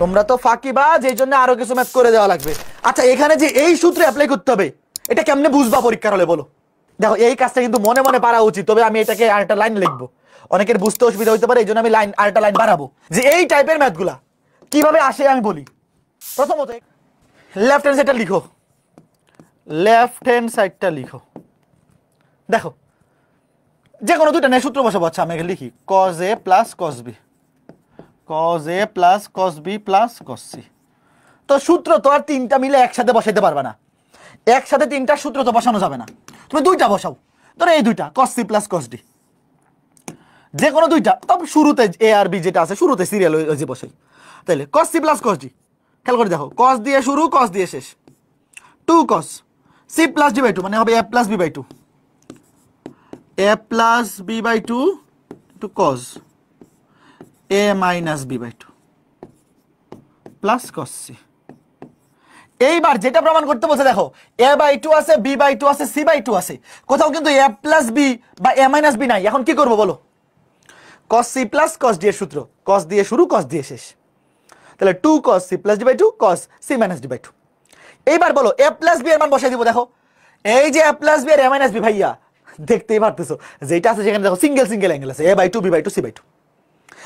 তোমরা তো ফাঁকিবাজ, এই জন্য আরো কিছু ম্যাথ করে দেওয়া লাগবে। আচ্ছা এখানে যে এই সূত্রে অ্যাপ্লাই করতে হবে, এটা কেমনে বুঝবা পরীক্ষার হলে বলো? দেখো এই কাজটা কিন্তু মনে মনে পারা উচিত, তবে আমি এটাকে আরেকটা লাইন লিখবো, অনেকের বুঝতে অসুবিধা হতে পারে, এই জন্য আমি আরেকটা লাইন বাড়াবো যে এই টাইপের ম্যাথগুলা কিভাবে আসে আমি বলি। প্রথমত লেফট হ্যান্ড সাইডটা লিখো, লেফট হ্যান্ড সাইডটা লিখো। দেখো যে কোনো দুইটা নেই সূত্র বসাবো। আচ্ছা আমি লিখি cos a plus cos b, cos a plus cos b plus cos c। তো সূত্র তো আর তিনটা মিলে একসাথে বসাইতে পারবে না, একসাথে তিনটা সূত্র তো বসানো যাবে না, তুমি দুইটা বসাও। ধরো এই দুইটা cos c plus cos d, যে কোনো দুইটা, তবে শুরুতে a আর b যেটা আছে শুরুতে সিরিয়াল ওই যে বসাই। তাহলে cos c plus cos d, খেয়াল করে দেখো cos দিয়ে শুরু cos দিয়ে শেষ, 2 cos c plus d by 2 মানে হবে a plus b by 2, a plus b by 2 to cos a minus b by 2 plus cos c। এইবার যেটা প্রমাণ করতে বলছে দেখো a বাই 2 আছে, b বাই 2 আছে, c বাই 2 আছে, কোথাও কিন্তু a প্লাস b বা a মাইনাস b নাই। এখন কি করবো বলো? cos c plus cos d এর সূত্র, cos দিয়ে শুরু cos দিয়ে শেষ, তাহলে 2 cos c plus d by 2 cos c minus d by 2। এইবার বলো a প্লাস b এর মান বসাই দিব। দেখো এই যে a প্লাস b আর a মাইনাস b, ভাইয়া দেখতেই পারতেছো যেটা আছে সেখানে দেখো সিঙ্গেল সিঙ্গেল অ্যাঙ্গেল আছে, a by 2 b by 2 c by 2।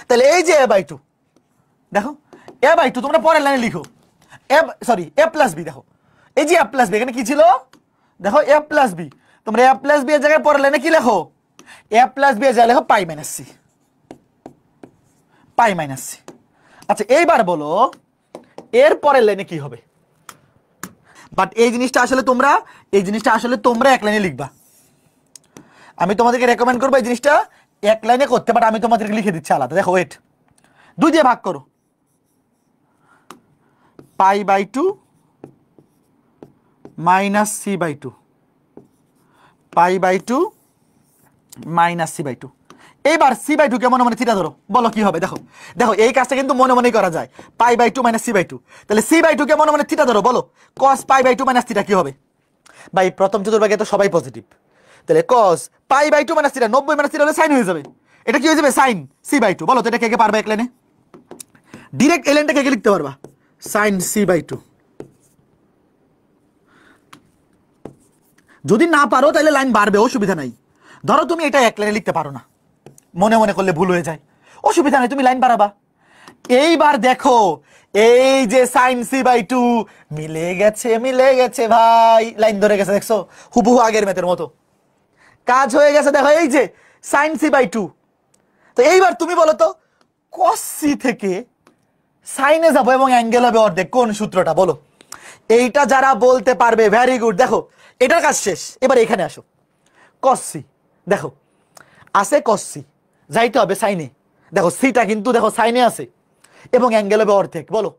তাহলে এই যে a বাই 2, দেখো a বাই 2 তোমরা পরের লাইনে লিখো a প্লাস b। দেখো এই যে a প্লাস b এখানে কি ছিল, দেখো a প্লাস b, তোমরা a প্লাস b এর জায়গায় পরের লাইনে কি লেখো? a প্লাস b এর জায়গায় লেখো পাই মাইনাস c, পাই মাইনাস c। আচ্ছা এইবার বলো এর পরের লাইনে কি হবে? বাট এই জিনিসটা আসলে তোমরা এক লাইনে লিখবা। আমি তোমাদেরকে রেকমেন্ড করবো এই জিনিসটা এক লাইনে করতে, বাট আমি তোমাদেরকে লিখে দিচ্ছি আলাদা। দেখো ওয়েট, 2 দিয়ে ভাগ করো, pi by 2 minus c by 2, pi by 2 minus c by 2। এইবার c বাই 2 কে মনে মনে থিটা ধরো, বলো কি হবে? দেখো দেখো এই কাজটা কিন্তু মনে মনেই করা যায়, pi by 2 minus c by 2। তাহলে c বাই 2 কে মনে মনে থিটা ধরো, বলো cos pi by 2 minus theta কি হবে? ভাই প্রথম চতুর্ভাগে তো সবাই পজিটিভ, তাহলে cos pi by 2 minus theta 90 minus theta হলে sin হয়ে যাবে, এটা কি হয়ে যাবে? sin c by 2। বলো তো এটা কে কে পারবে এক লাইনে? ডাইরেক্ট এই লাইনটা কে কে লিখতে পারবা? sin c by 2। যদি না পারো তাহলে লাইন বাড়বে, অসুবিধা নাই। ধরো তুমি এটা এক লাইনে লিখতে পারো না, মনে মনে করলে ভুল হয়ে যায়, অসুবিধা নেই, তুমি লাইন বাড়াবা। এইবার দেখো এই যে sin c বাই 2 মিলে গেছে ভাই, লাইন ধরে গেছে, দেখছো হুবহু আগের ম্যাথের মতো কাজ হয়ে গেছে। দেখো এই যে sin c বাই 2। তো এইবার তুমি বলো তো cos c থেকে সাইনে যাবো এবং অ্যাঙ্গেল হবে অর্ধেক, কোন সূত্রটা বলো? এইটা যারা বলতে পারবে ভেরি গুড। দেখো এটার কাজ শেষ, এবার এখানে আসো, cos c, দেখো আছে cos c, যাইতে হবে সাইনে, দেখো সিটা কিন্তু দেখো সাইনে আছে এবং অ্যাঙ্গেল হবে অর্ধেক, বলো